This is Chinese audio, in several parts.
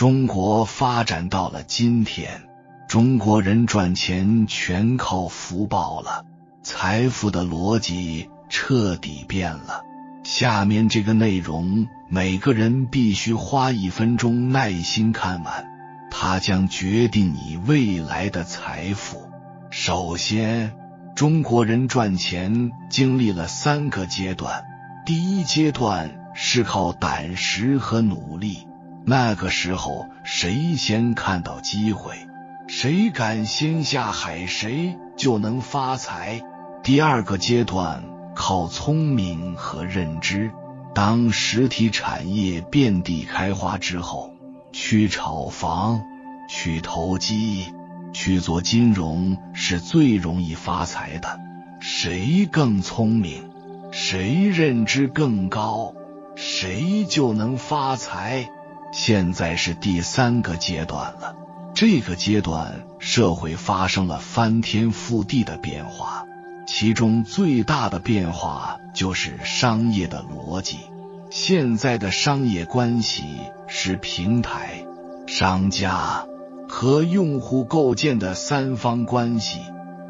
中国发展到了今天，中国人赚钱全靠福报了，财富的逻辑彻底变了。下面这个内容，每个人必须花1分钟耐心看完，它将决定你未来的财富。首先，中国人赚钱经历了3个阶段。第一阶段是靠胆识和努力，那个时候谁先看到机会，谁敢先下海，谁就能发财。第二个阶段靠聪明和认知，当实体产业遍地开花之后，去炒房，去投机，去做金融是最容易发财的。谁更聪明，谁认知更高，谁就能发财。现在是第3个阶段了，这个阶段社会发生了翻天覆地的变化，其中最大的变化就是商业的逻辑。现在的商业关系是平台、商家和用户构建的3方关系，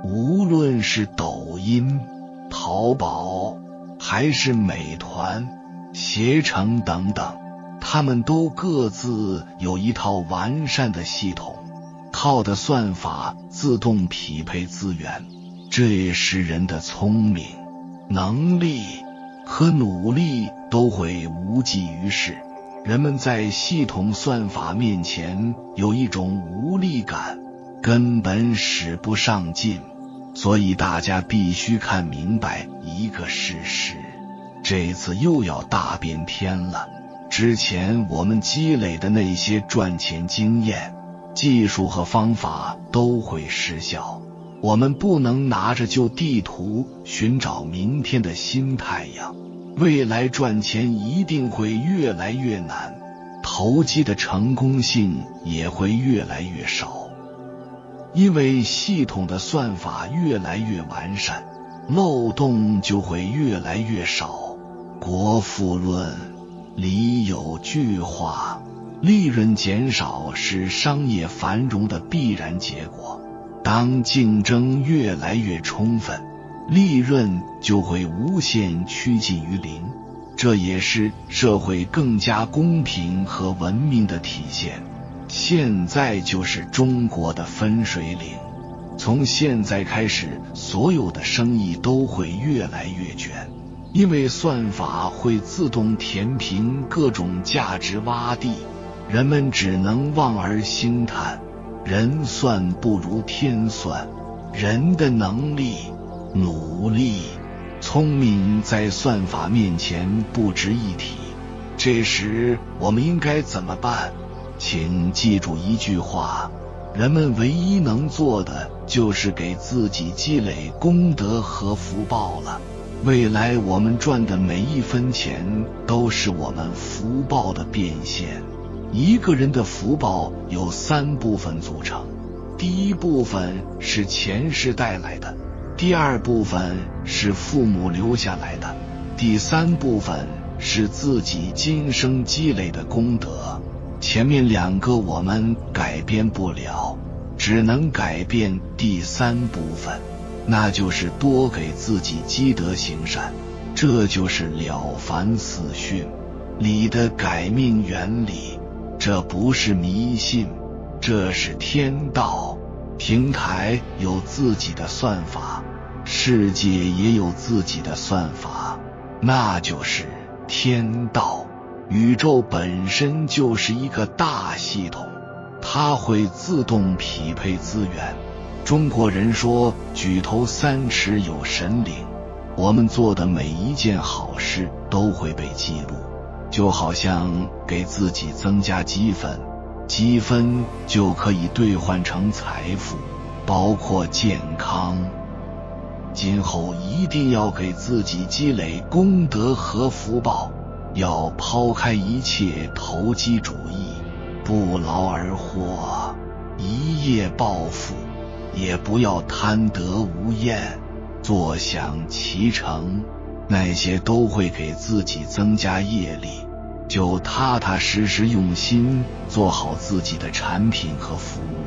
无论是抖音、淘宝还是美团、携程等等，他们都各自有一套完善的系统，靠的算法自动匹配资源，这时人的聪明、能力和努力都会无济于事。人们在系统算法面前有一种无力感，根本使不上劲。所以大家必须看明白一个事实，这次又要大变天了。之前我们积累的那些赚钱经验、技术和方法都会失效，我们不能拿着旧地图寻找明天的新太阳。未来赚钱一定会越来越难，投机的成功性也会越来越少，因为系统的算法越来越完善，漏洞就会越来越少。国富论里有句话，利润减少是商业繁荣的必然结果。当竞争越来越充分，利润就会无限趋近于零，这也是社会更加公平和文明的体现。现在就是中国的分水岭，从现在开始，所有的生意都会越来越卷，因为算法会自动填平各种价值洼地，人们只能望而兴叹，人算不如天算，人的能力、努力、聪明在算法面前不值一提。这时我们应该怎么办？请记住一句话，人们唯一能做的就是给自己积累功德和福报了。未来我们赚的每1分钱都是我们福报的变现。一个人的福报有3部分组成，第一部分是前世带来的，第二部分是父母留下来的，第3部分是自己今生积累的功德。前面2个我们改变不了，只能改变第3部分，那就是多给自己积德行善。这就是了凡四训里的改命原理，这不是迷信，这是天道。平台有自己的算法，世界也有自己的算法，那就是天道。宇宙本身就是一个大系统，它会自动匹配资源。中国人说举头3尺有神灵，我们做的每一件好事都会被记录，就好像给自己增加积分，积分就可以兑换成财富，包括健康。今后一定要给自己积累功德和福报，要抛开一切投机主义，不劳而获，一夜暴富，也不要贪得无厌，坐享其成，那些都会给自己增加业力，就踏踏实实用心做好自己的产品和服务，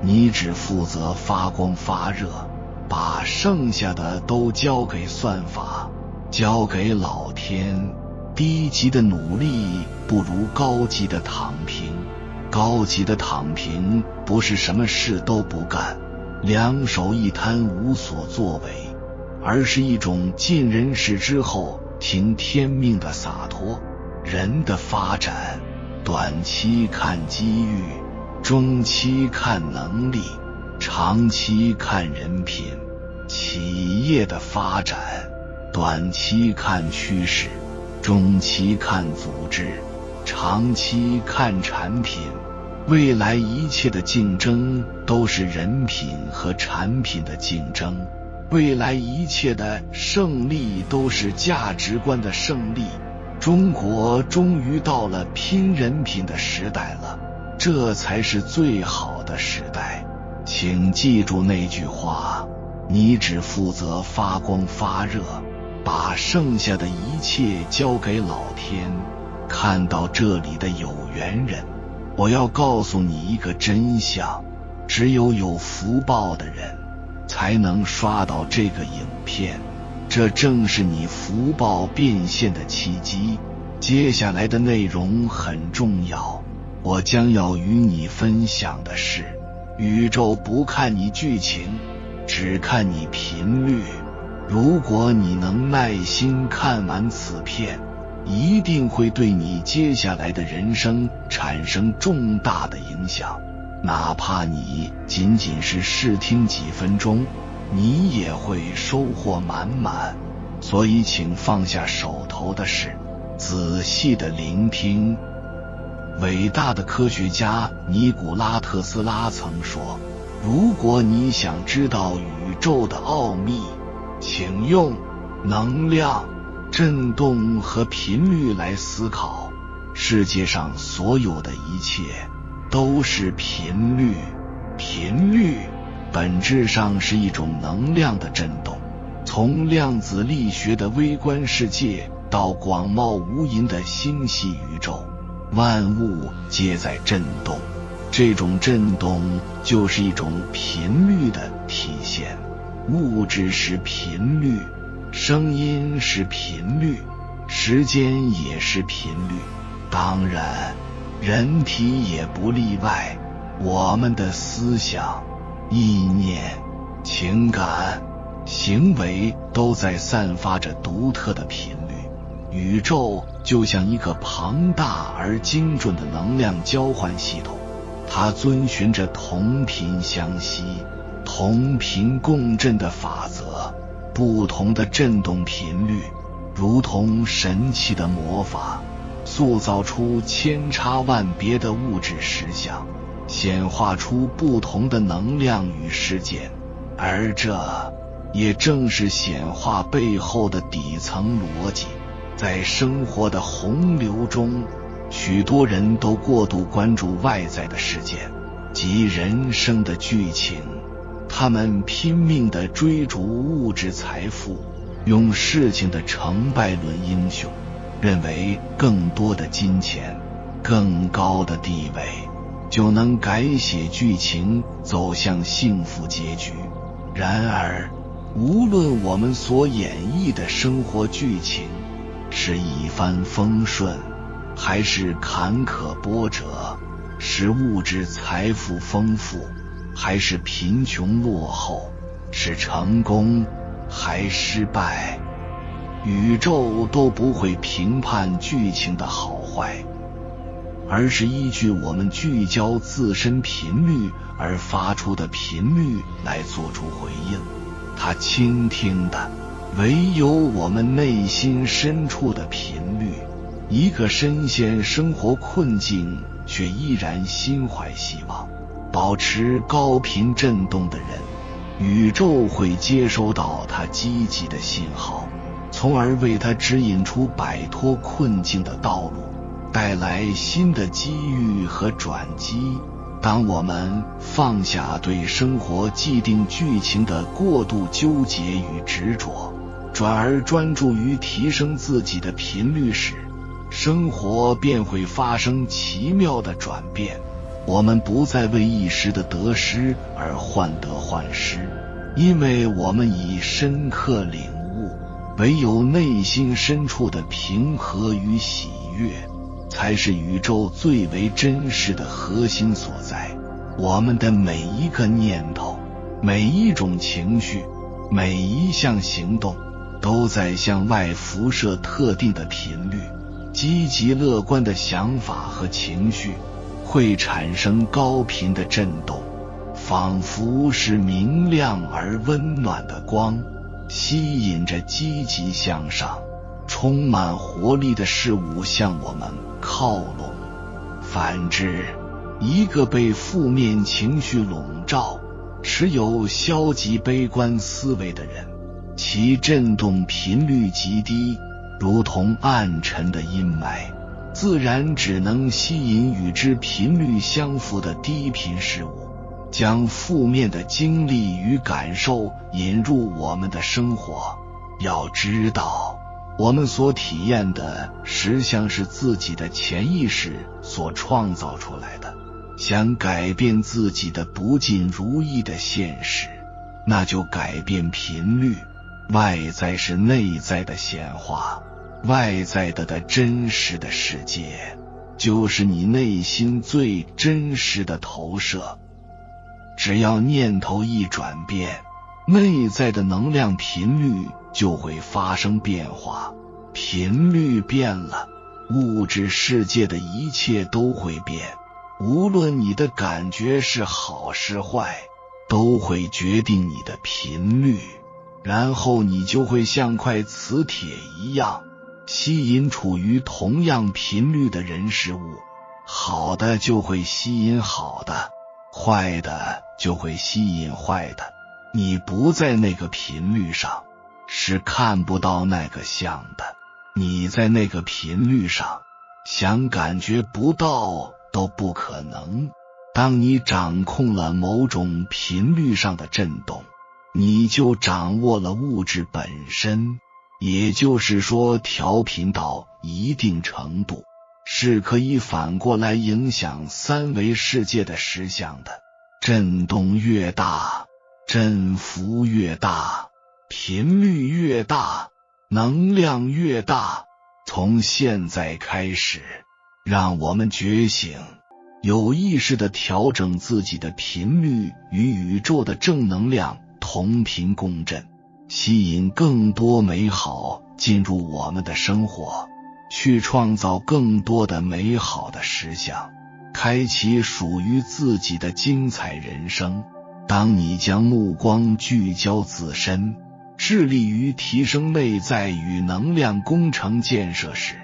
你只负责发光发热，把剩下的都交给算法，交给老天。低级的努力不如高级的躺平，高级的躺平不是什么事都不干，两手一摊无所作为，而是一种尽人事之后听天命的洒脱。人的发展，短期看机遇，中期看能力，长期看人品。企业的发展，短期看趋势，中期看组织，长期看产品。未来一切的竞争都是人品和产品的竞争，未来一切的胜利都是价值观的胜利。中国终于到了拼人品的时代了，这才是最好的时代。请记住那句话，你只负责发光发热，把剩下的一切交给老天。看到这里的有缘人，我要告诉你一个真相，只有有福报的人才能刷到这个影片，这正是你福报变现的契机。接下来的内容很重要，我将要与你分享的是，宇宙不看你剧情，只看你频率。如果你能耐心看完此片，一定会对你接下来的人生产生重大的影响。哪怕你仅仅是试听几分钟，你也会收获满满。所以请放下手头的事，仔细的聆听。伟大的科学家尼古拉特斯拉曾说，如果你想知道宇宙的奥秘，请用能量、振动和频率来思考。世界上所有的一切都是频率，频率本质上是一种能量的振动。从量子力学的微观世界到广袤无垠的星系宇宙，万物皆在振动。这种振动就是一种频率的体现。物质是频率，声音是频率，时间也是频率，当然人体也不例外。我们的思想、意念、情感、行为都在散发着独特的频率。宇宙就像一个庞大而精准的能量交换系统，它遵循着同频相吸、同频共振的法则。不同的振动频率如同神奇的魔法，塑造出千差万别的物质实相，显化出不同的能量与事件。而这也正是显化背后的底层逻辑。在生活的洪流中，许多人都过度关注外在的事件及人生的剧情，他们拼命地追逐物质财富，用事情的成败论英雄，认为更多的金钱、更高的地位就能改写剧情，走向幸福结局。然而，无论我们所演绎的生活剧情是一帆风顺，还是坎坷波折，是物质财富丰富，还是贫穷落后，是成功还失败，宇宙都不会评判剧情的好坏，而是依据我们聚焦自身频率而发出的频率来做出回应。它倾听的唯有我们内心深处的频率。一个深陷生活困境却依然心怀希望，保持高频振动的人，宇宙会接收到他积极的信号，从而为他指引出摆脱困境的道路，带来新的机遇和转机。当我们放下对生活既定剧情的过度纠结与执着，转而专注于提升自己的频率时，生活便会发生奇妙的转变。我们不再为一时的得失而患得患失，因为我们已深刻领悟，唯有内心深处的平和与喜悦，才是宇宙最为真实的核心所在。我们的每一个念头，每一种情绪，每一项行动，都在向外辐射特定的频率。积极乐观的想法和情绪会产生高频的震动，仿佛是明亮而温暖的光，吸引着积极向上、充满活力的事物向我们靠拢。反之，一个被负面情绪笼罩、持有消极悲观思维的人，其振动频率极低，如同暗沉的阴霾，自然只能吸引与之频率相符的低频事物，将负面的经历与感受引入我们的生活。要知道，我们所体验的实相是自己的潜意识所创造出来的。想改变自己的不尽如意的现实，那就改变频率。外在是内在的显化，外在的真实的世界，就是你内心最真实的投射。只要念头一转变，内在的能量频率就会发生变化。频率变了，物质世界的一切都会变。无论你的感觉是好是坏，都会决定你的频率，然后你就会像块磁铁一样，吸引处于同样频率的人事物。好的就会吸引好的，坏的就会吸引坏的。你不在那个频率上，是看不到那个像的。你在那个频率上，想感觉不到都不可能。当你掌控了某种频率上的震动，你就掌握了物质本身。也就是说，调频到一定程度，是可以反过来影响三维世界的实相的。震动越大，振幅越大，频率越大，能量越大。从现在开始，让我们觉醒，有意识地调整自己的频率，与宇宙的正能量同频共振，吸引更多美好进入我们的生活，去创造更多的美好的实相，开启属于自己的精彩人生。当你将目光聚焦自身，致力于提升内在与能量工程建设时，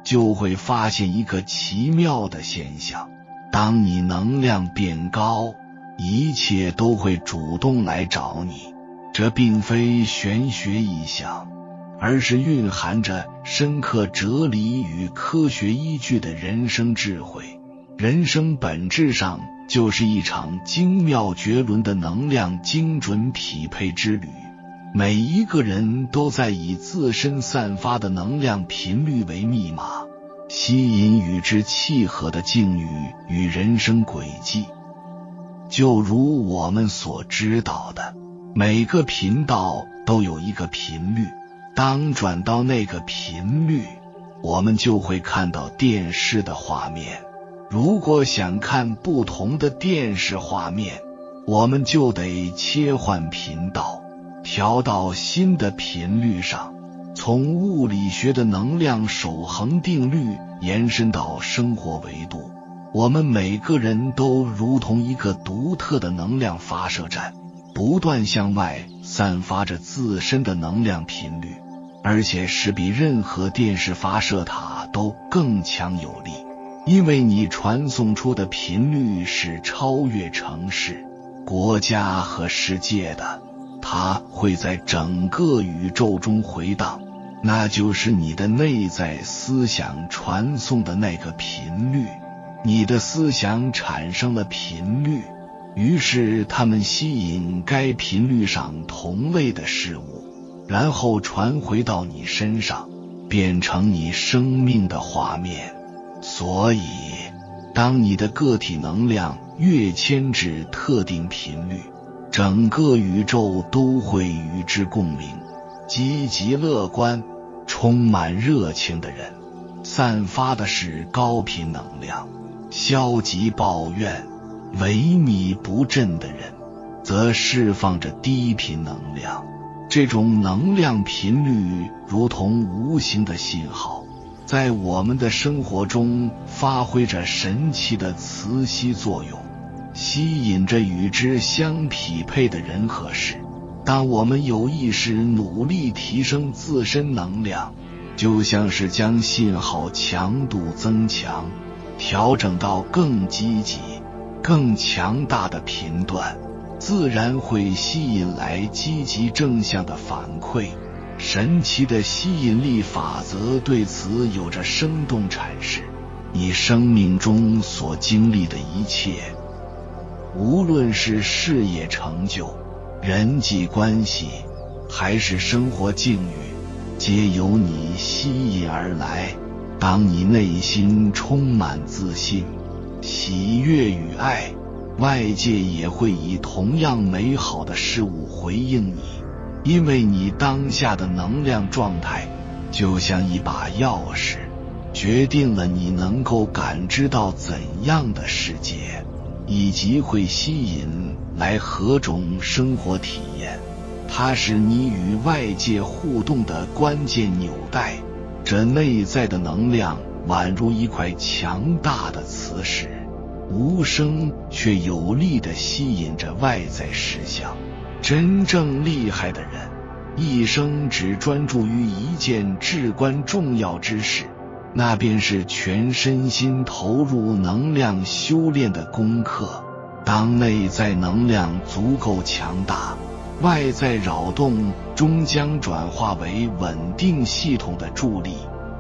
就会发现一个奇妙的现象。当你能量变高，一切都会主动来找你。这并非玄学意象，而是蕴含着深刻哲理与科学依据的人生智慧。人生本质上就是一场精妙绝伦的能量精准匹配之旅。每一个人都在以自身散发的能量频率为密码，吸引与之契合的境遇与人生轨迹。就如我们所知道的，每个频道都有一个频率，当转到那个频率，我们就会看到电视的画面。如果想看不同的电视画面，我们就得切换频道，调到新的频率上。从物理学的能量守恒定律延伸到生活维度，我们每个人都如同一个独特的能量发射站，不断向外散发着自身的能量频率，而且是比任何电视发射塔都更强有力。因为你传送出的频率是超越城市、国家和世界的，它会在整个宇宙中回荡，那就是你的内在思想传送的那个频率。你的思想产生了频率，于是它们吸引该频率上同类的事物，然后传回到你身上。变成你生命的画面。所以，当你的个体能量跃迁至特定频率，整个宇宙都会与之共鸣。积极乐观、充满热情的人，散发的是高频能量；消极抱怨、萎靡不振的人，则释放着低频能量。这种能量频率如同无形的信号，在我们的生活中发挥着神奇的磁吸作用，吸引着与之相匹配的人和事。当我们有意识努力提升自身能量，就像是将信号强度增强，调整到更积极、更强大的频段，自然会吸引来积极正向的反馈。神奇的吸引力法则对此有着生动阐释。你生命中所经历的一切，无论是事业成就、人际关系，还是生活境遇，皆由你吸引而来。当你内心充满自信、喜悦与爱，外界也会以同样美好的事物回应你。因为你当下的能量状态就像一把钥匙，决定了你能够感知到怎样的世界，以及会吸引来何种生活体验。它是你与外界互动的关键纽带。这内在的能量宛如一块强大的磁石，无声却有力地吸引着外在实相。真正厉害的人，一生只专注于一件至关重要之事，那便是全身心投入能量修炼的功课。当内在能量足够强大，外在扰动终将转化为稳定系统的助力。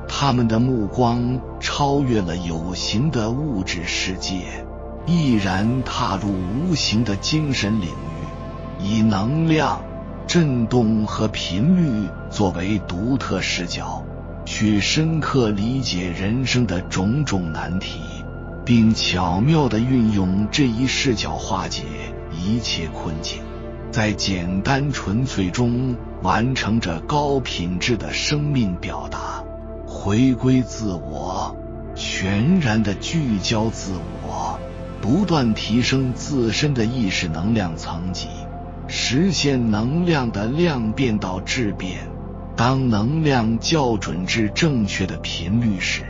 他们的目光超越了有形的物质世界，毅然踏入无形的精神领域，以能量、振动和频率作为独特视角，去深刻理解人生的种种难题，并巧妙地运用这一视角化解一切困境，在简单纯粹中完成着高品质的生命表达。回归自我，全然的聚焦自我，不断提升自身的意识能量层级，实现能量的量变到质变。当能量校准至正确的频率时，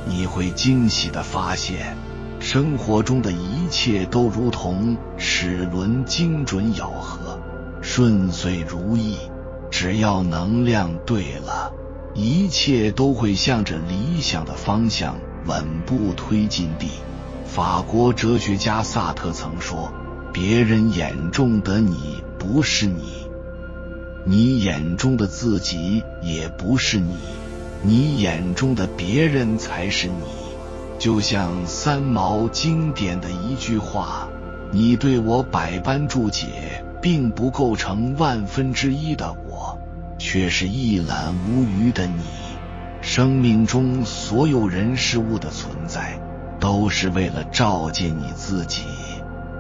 你会惊喜地发现，生活中的一切都如同齿轮精准咬合，顺遂如意。只要能量对了，一切都会向着理想的方向稳步推进地。法国哲学家萨特曾说，别人眼中的你不是你，你眼中的自己也不是你，你眼中的别人才是你。就像三毛经典的一句话，你对我百般注解，并不构成1/1000的我，却是一览无余的你。生命中所有人事物的存在，都是为了照见你自己。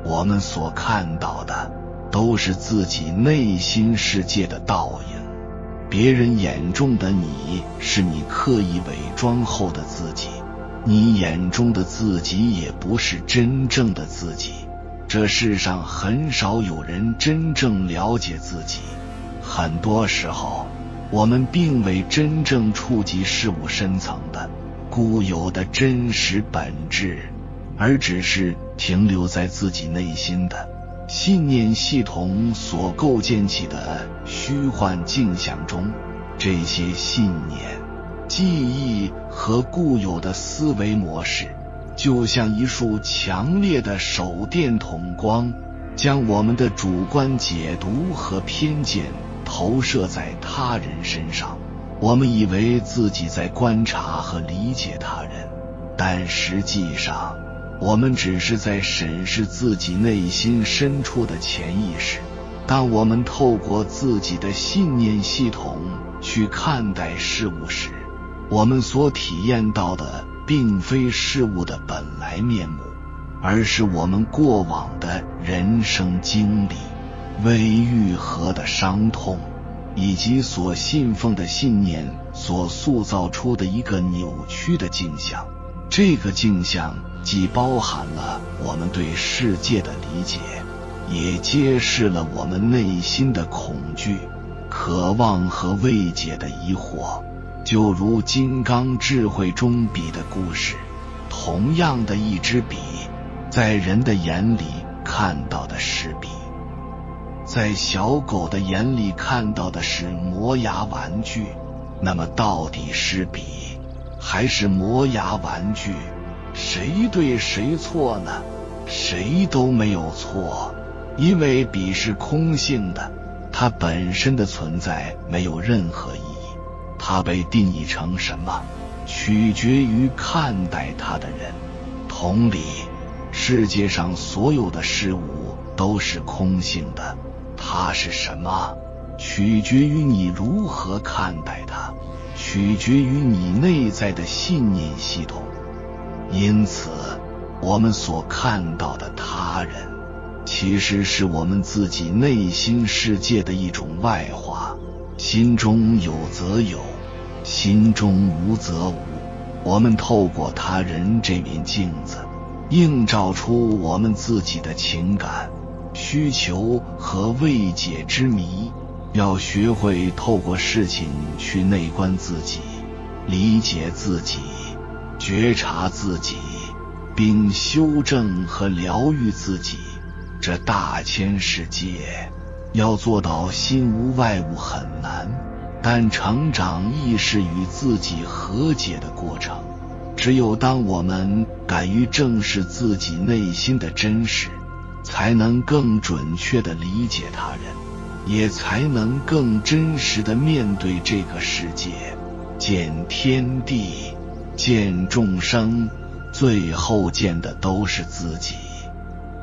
我们所看到的，都是自己内心世界的倒影。别人眼中的你，是你刻意伪装后的自己，你眼中的自己也不是真正的自己。这世上很少有人真正了解自己，很多时候我们并未真正触及事物深层的固有的真实本质，而只是停留在自己内心的信念系统所构建起的虚幻镜像中。这些信念、记忆和固有的思维模式，就像一束强烈的手电筒光，将我们的主观解读和偏见投射在他人身上。我们以为自己在观察和理解他人，但实际上我们只是在审视自己内心深处的潜意识。当我们透过自己的信念系统去看待事物时，我们所体验到的并非事物的本来面目，而是我们过往的人生经历、未愈合的伤痛，以及所信奉的信念所塑造出的一个扭曲的镜像。这个镜像既包含了我们对世界的理解，也揭示了我们内心的恐惧、渴望和未解的疑惑。就如金刚智慧中笔的故事，同样的一支笔，在人的眼里看到的是笔，在小狗的眼里看到的是磨牙玩具。那么到底是笔还是磨牙玩具？谁对谁错呢？谁都没有错，因为笔是空性的，它本身的存在没有任何意义。它被定义成什么，取决于看待它的人。同理，世界上所有的事物都是空性的，它是什么，取决于你如何看待它，取决于你内在的信念系统。因此，我们所看到的他人，其实是我们自己内心世界的一种外化。心中有则有，心中无则无。我们透过他人这面镜子，映照出我们自己的情感、需求和未解之谜。要学会透过事情去内观自己，理解自己，觉察自己，并修正和疗愈自己。这大千世界要做到心无外物很难，但成长亦是与自己和解的过程。只有当我们敢于正视自己内心的真实，才能更准确地理解他人，也才能更真实地面对这个世界，见天地，见众生，最后见的都是自己。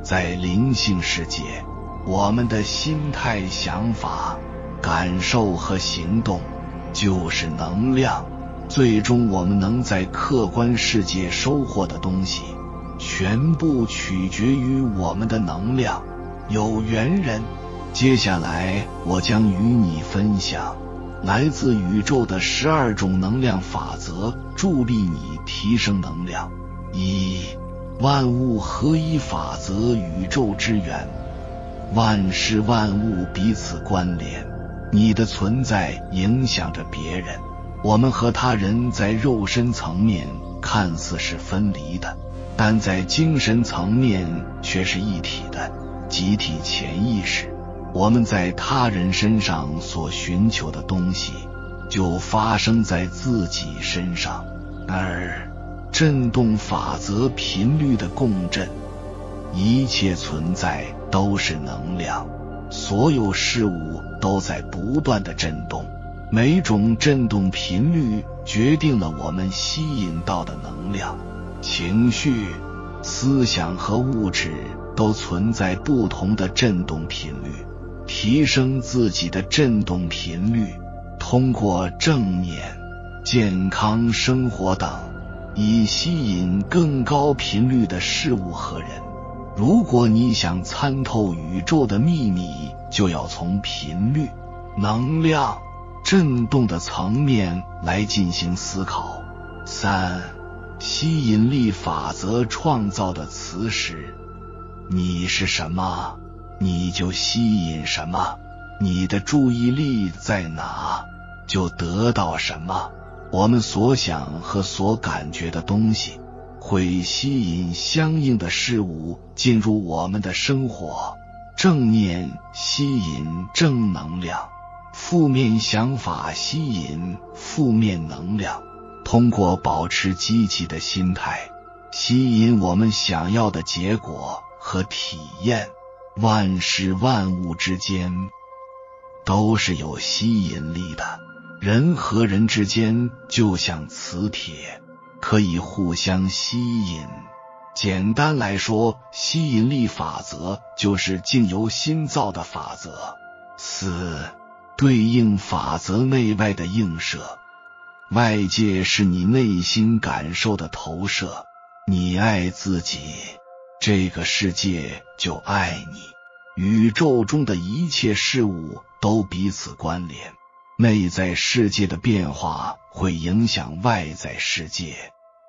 在灵性世界，我们的心态、想法、感受和行动就是能量。最终我们能在客观世界收获的东西，全部取决于我们的能量。有缘人，接下来我将与你分享来自宇宙的12种能量法则，助力你提升能量。1. 万物合一法则。宇宙之源，万事万物彼此关联，你的存在影响着别人。我们和他人在肉身层面看似是分离的，但在精神层面却是一体的。集体潜意识，我们在他人身上所寻求的东西，就发生在自己身上。而振动法则，频率的共振，一切存在都是能量，所有事物都在不断的振动，每种振动频率决定了我们吸引到的能量。情绪、思想和物质都存在不同的振动频率，提升自己的振动频率，通过正念、健康生活等，以吸引更高频率的事物和人。如果你想参透宇宙的秘密，就要从频率、能量、振动的层面来进行思考。3. 吸引力法则创造的磁石。你是什么，你就吸引什么，你的注意力在哪，就得到什么。我们所想和所感觉的东西，会吸引相应的事物进入我们的生活。正念吸引正能量，负面想法吸引负面能量。通过保持积极的心态，吸引我们想要的结果和体验。万事万物之间都是有吸引力的，人和人之间就像磁铁，可以互相吸引。简单来说，吸引力法则就是境由心造的法则。4. 对应法则内外的映射。外界是你内心感受的投射，你爱自己，这个世界就爱你。宇宙中的一切事物都彼此关联，内在世界的变化会影响外在世界，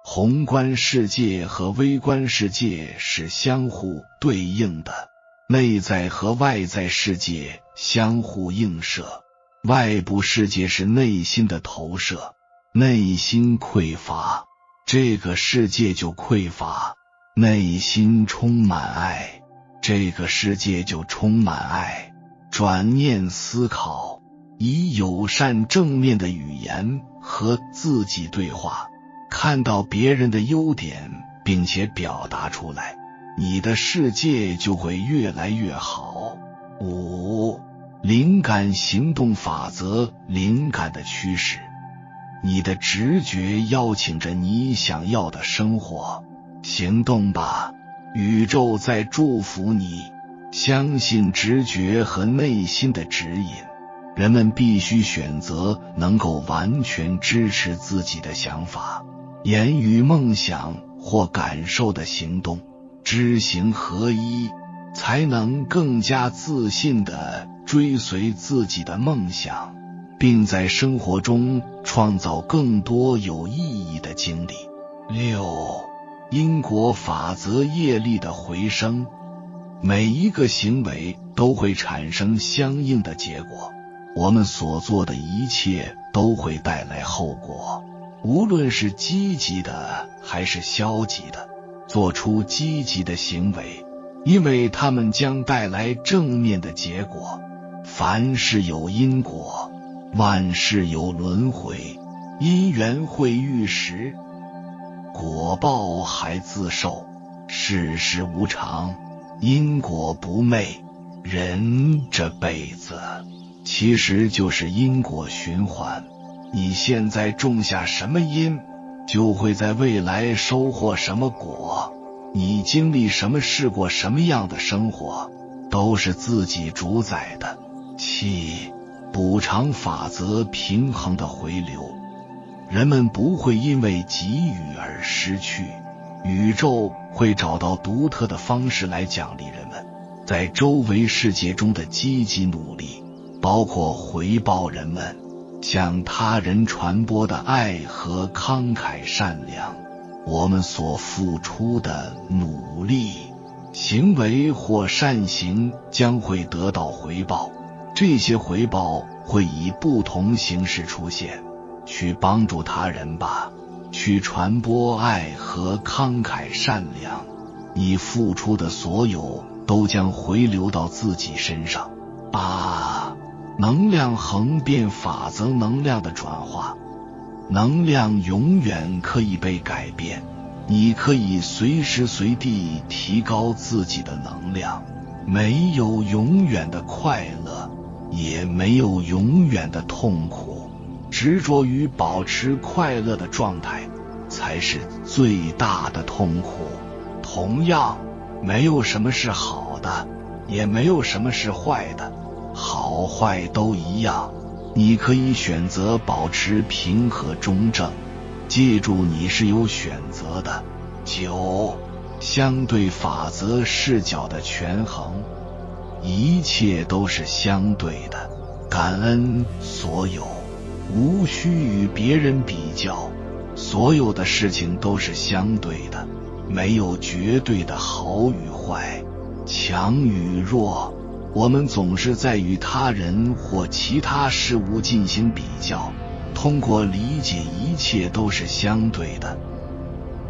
宏观世界和微观世界是相互对应的，内在和外在世界相互映射，外部世界是内心的投射，内心匮乏，这个世界就匮乏，内心充满爱，这个世界就充满爱。转念思考，以友善正面的语言和自己对话，看到别人的优点并且表达出来，你的世界就会越来越好。5. 灵感行动法则，灵感的驱使。你的直觉邀请着你想要的生活，行动吧，宇宙在祝福你。相信直觉和内心的指引，人们必须选择能够完全支持自己的想法、言语、梦想或感受的行动，知行合一，才能更加自信地追随自己的梦想，并在生活中创造更多有意义的经历。6. 因果法则，业力的回声。每一个行为都会产生相应的结果，我们所做的一切都会带来后果，无论是积极的还是消极的。做出积极的行为，因为它们将带来正面的结果。凡事有因果，万事有轮回，因缘会遇时，果报还自受。世事无常，因果不昧，人这辈子其实就是因果循环。你现在种下什么因，就会在未来收获什么果。你经历什么事，过什么样的生活，都是自己主宰的。7. 补偿法则，平衡的回流。人们不会因为给予而失去，宇宙会找到独特的方式来奖励人们在周围世界中的积极努力，包括回报人们向他人传播的爱和慷慨善良。我们所付出的努力、行为或善行将会得到回报，这些回报会以不同形式出现。去帮助他人吧，去传播爱和慷慨善良，你付出的所有都将回流到自己身上。8. 能量恒变法则，能量的转化。能量永远可以被改变，你可以随时随地提高自己的能量。没有永远的快乐，也没有永远的痛苦，执着于保持快乐的状态才是最大的痛苦。同样，没有什么是好的，也没有什么是坏的，好坏都一样。你可以选择保持平和中正，记住你是有选择的。9. 相对法则，视角的权衡。一切都是相对的，感恩所有，无需与别人比较，所有的事情都是相对的，没有绝对的好与坏，强与弱。我们总是在与他人或其他事物进行比较，通过理解一切都是相对的，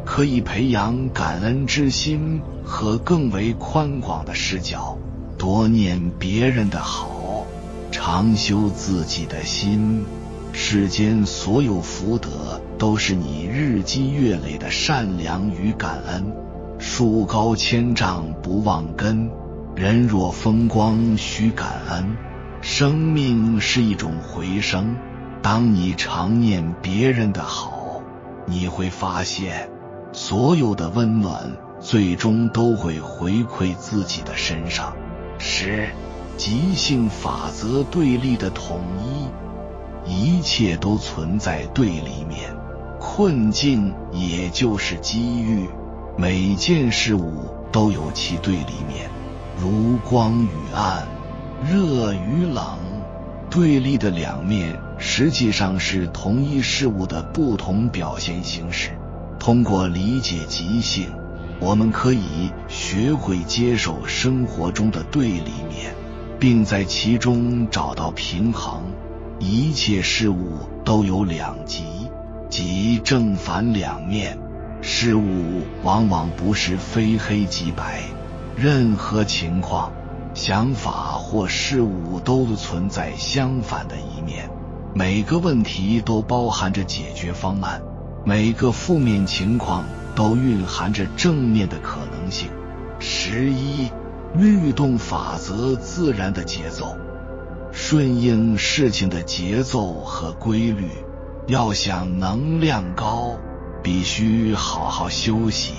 可以培养感恩之心和更为宽广的视角，多念别人的好，常修自己的心。世间所有福德都是你日积月累的善良与感恩。树高千丈不忘根，人若风光须感恩。生命是一种回声，当你常念别人的好，你会发现所有的温暖最终都会回馈自己的身上。10. 即兴法则，对立的统一。一切都存在对立面，困境也就是机遇。每件事物都有其对立面，如光与暗，热与冷，对立的两面实际上是同一事物的不同表现形式。通过理解即兴，我们可以学会接受生活中的对立面，并在其中找到平衡。一切事物都有两极，即正反两面。事物往往不是非黑即白，任何情况、想法或事物都存在相反的一面。每个问题都包含着解决方案，每个负面情况都蕴含着正面的可能性。11. 律动法则，自然的节奏。顺应事情的节奏和规律。要想能量高，必须好好休息。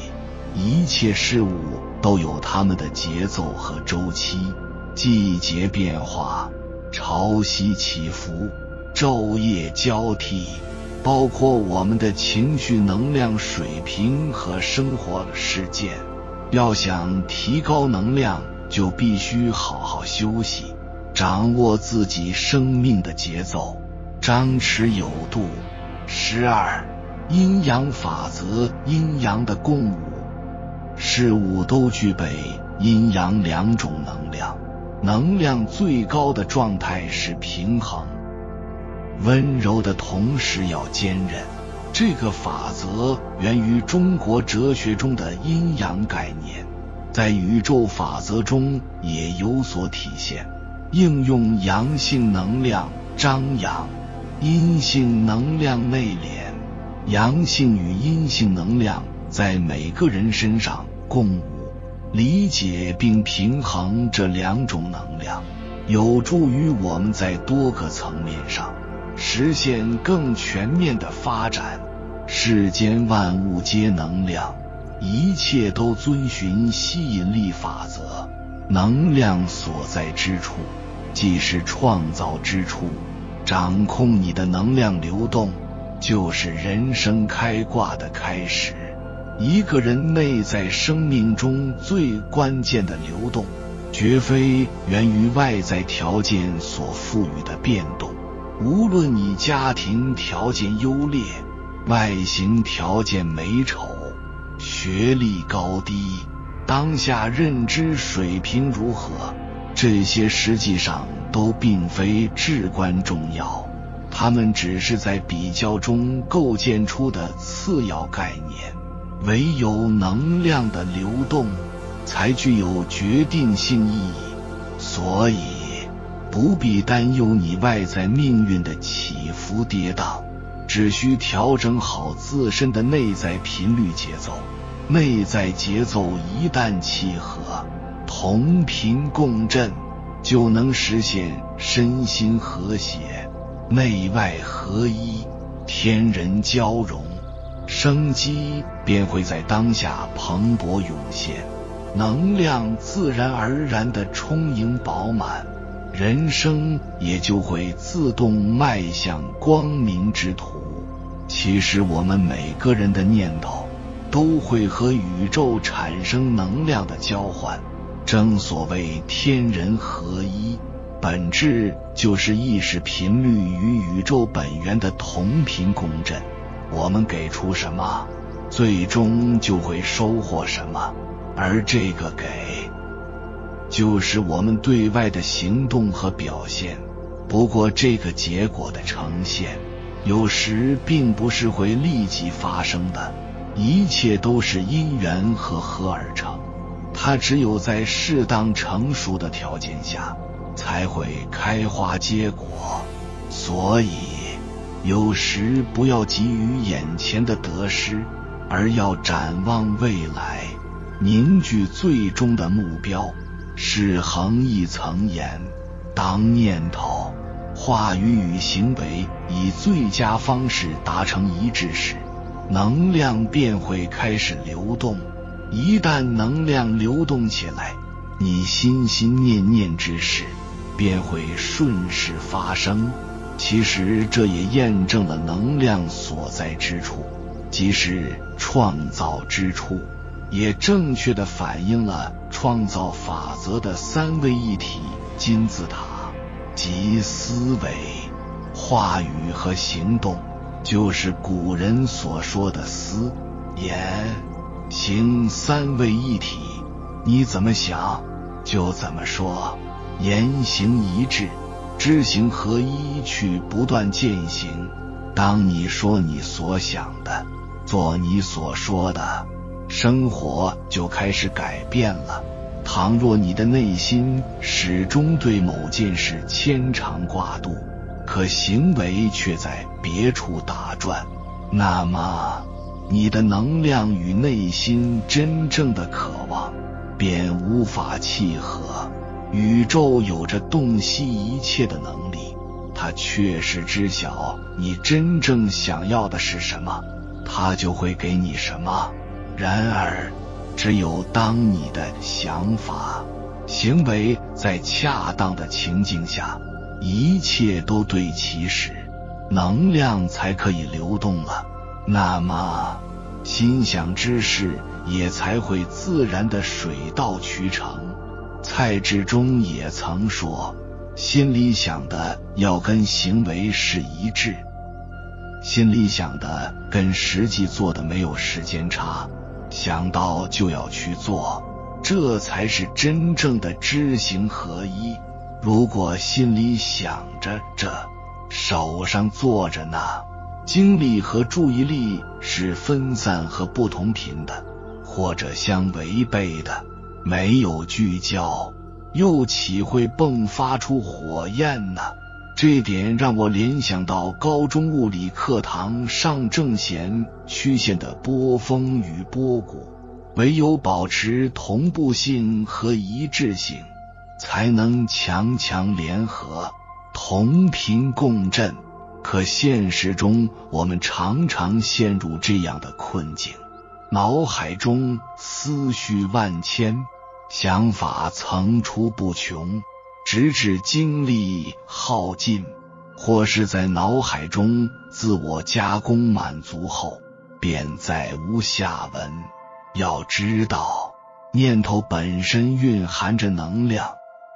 一切事物都有它们的节奏和周期，季节变化，潮汐起伏，昼夜交替，包括我们的情绪能量水平和生活事件。要想提高能量，就必须好好休息，掌握自己生命的节奏，张弛有度。12. 阴阳法则，阴阳的共舞。事物都具备阴阳两种能量，能量最高的状态是平衡，温柔的同时要坚韧。这个法则源于中国哲学中的阴阳概念，在宇宙法则中也有所体现。应用阳性能量张扬，阴性能量内敛。阳性与阴性能量在每个人身上共舞，理解并平衡这两种能量，有助于我们在多个层面上实现更全面的发展。世间万物皆能量，一切都遵循吸引力法则。能量所在之处，即是创造之处。掌控你的能量流动，就是人生开挂的开始。一个人内在生命中最关键的流动，绝非源于外在条件所赋予的变动。无论你家庭条件优劣，外形条件美丑，学历高低，当下认知水平如何，这些实际上都并非至关重要，它们只是在比较中构建出的次要概念。唯有能量的流动，才具有决定性意义。所以，不必担忧你外在命运的起伏跌宕，只需调整好自身的内在频率节奏。内在节奏一旦契合，同频共振，就能实现身心和谐，内外合一，天人交融，生机便会在当下蓬勃涌现，能量自然而然地充盈饱满，人生也就会自动迈向光明之途。其实我们每个人的念头都会和宇宙产生能量的交换，正所谓天人合一，本质就是意识频率与宇宙本源的同频共振。我们给出什么，最终就会收获什么，而这个给，就是我们对外的行动和表现。不过这个结果的呈现，有时并不是会立即发生的，一切都是因缘和合而成，它只有在适当成熟的条件下，才会开花结果。所以有时不要急于眼前的得失，而要展望未来，凝聚最终的目标。是恒一曾言，当念头、话语与行为以最佳方式达成一致时，能量便会开始流动。一旦能量流动起来，你心心念念之事便会顺势发生。其实这也验证了能量所在之处，即是创造之处，也正确地反映了创造法则的三位一体金字塔，即思维、话语和行动，就是古人所说的思、言、行三位一体。你怎么想就怎么说，言行一致，知行合一，去不断践行。当你说你所想的，做你所说的，生活就开始改变了。倘若你的内心始终对某件事牵肠挂肚，可行为却在别处打转，那么你的能量与内心真正的渴望便无法契合。宇宙有着洞悉一切的能力，它确实知晓你真正想要的是什么，它就会给你什么。然而只有当你的想法、行为在恰当的情境下，一切都对齐时，能量才可以流动了。那么心想之事也才会自然的水到渠成。蔡志忠也曾说，心里想的要跟行为是一致，心里想的跟实际做的没有时间差，想到就要去做，这才是真正的知行合一。如果心里想着这，手上做着呢，精力和注意力是分散和不同频的，或者相违背的，没有聚焦，又岂会迸发出火焰呢？这点让我联想到高中物理课堂上正弦曲线的波峰与波谷，唯有保持同步性和一致性，才能强强联合，同频共振。可现实中我们常常陷入这样的困境，脑海中思绪万千，想法层出不穷，直至精力耗尽，或是在脑海中自我加工满足后便再无下文。要知道，念头本身蕴含着能量，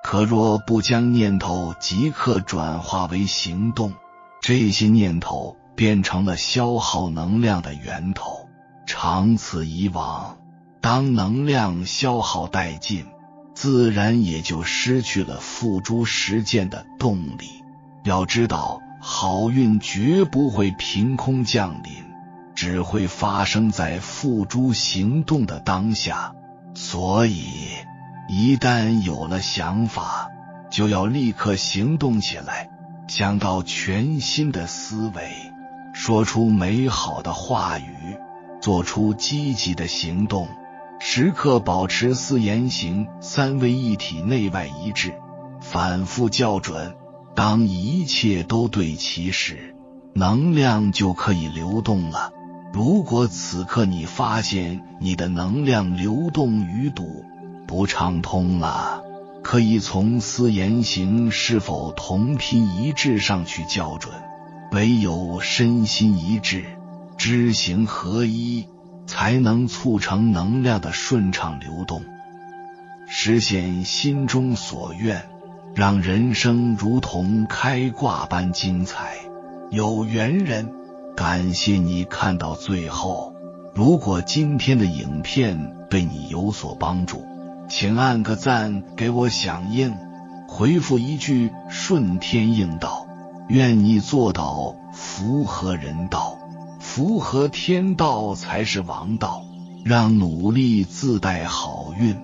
可若不将念头即刻转化为行动，这些念头变成了消耗能量的源头。长此以往，当能量消耗殆尽，自然也就失去了付诸实践的动力。要知道，好运绝不会凭空降临，只会发生在付诸行动的当下。所以一旦有了想法，就要立刻行动起来，想到全新的思维，说出美好的话语，做出积极的行动，时刻保持思言行三位一体内外一致，反复校准。当一切都对齐时，能量就可以流动了。如果此刻你发现你的能量流动淤堵，不畅通了，可以从思言行是否同频一致上去校准。唯有身心一致，知行合一，才能促成能量的顺畅流动，实现心中所愿，让人生如同开挂般精彩。有缘人，感谢你看到最后。如果今天的影片对你有所帮助，请按个赞给我响应，回复一句顺天应道。愿你做到符合人道，符合天道才是王道。让努力自带好运，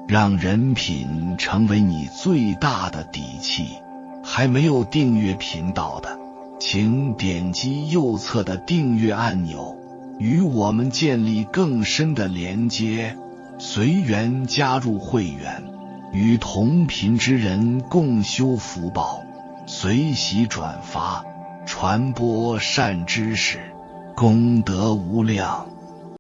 让人品成为你最大的底气。还没有订阅频道的，请点击右侧的订阅按钮，与我们建立更深的连接。随缘加入会员，与同频之人共修福报，随喜转发，传播善知识，功德无量。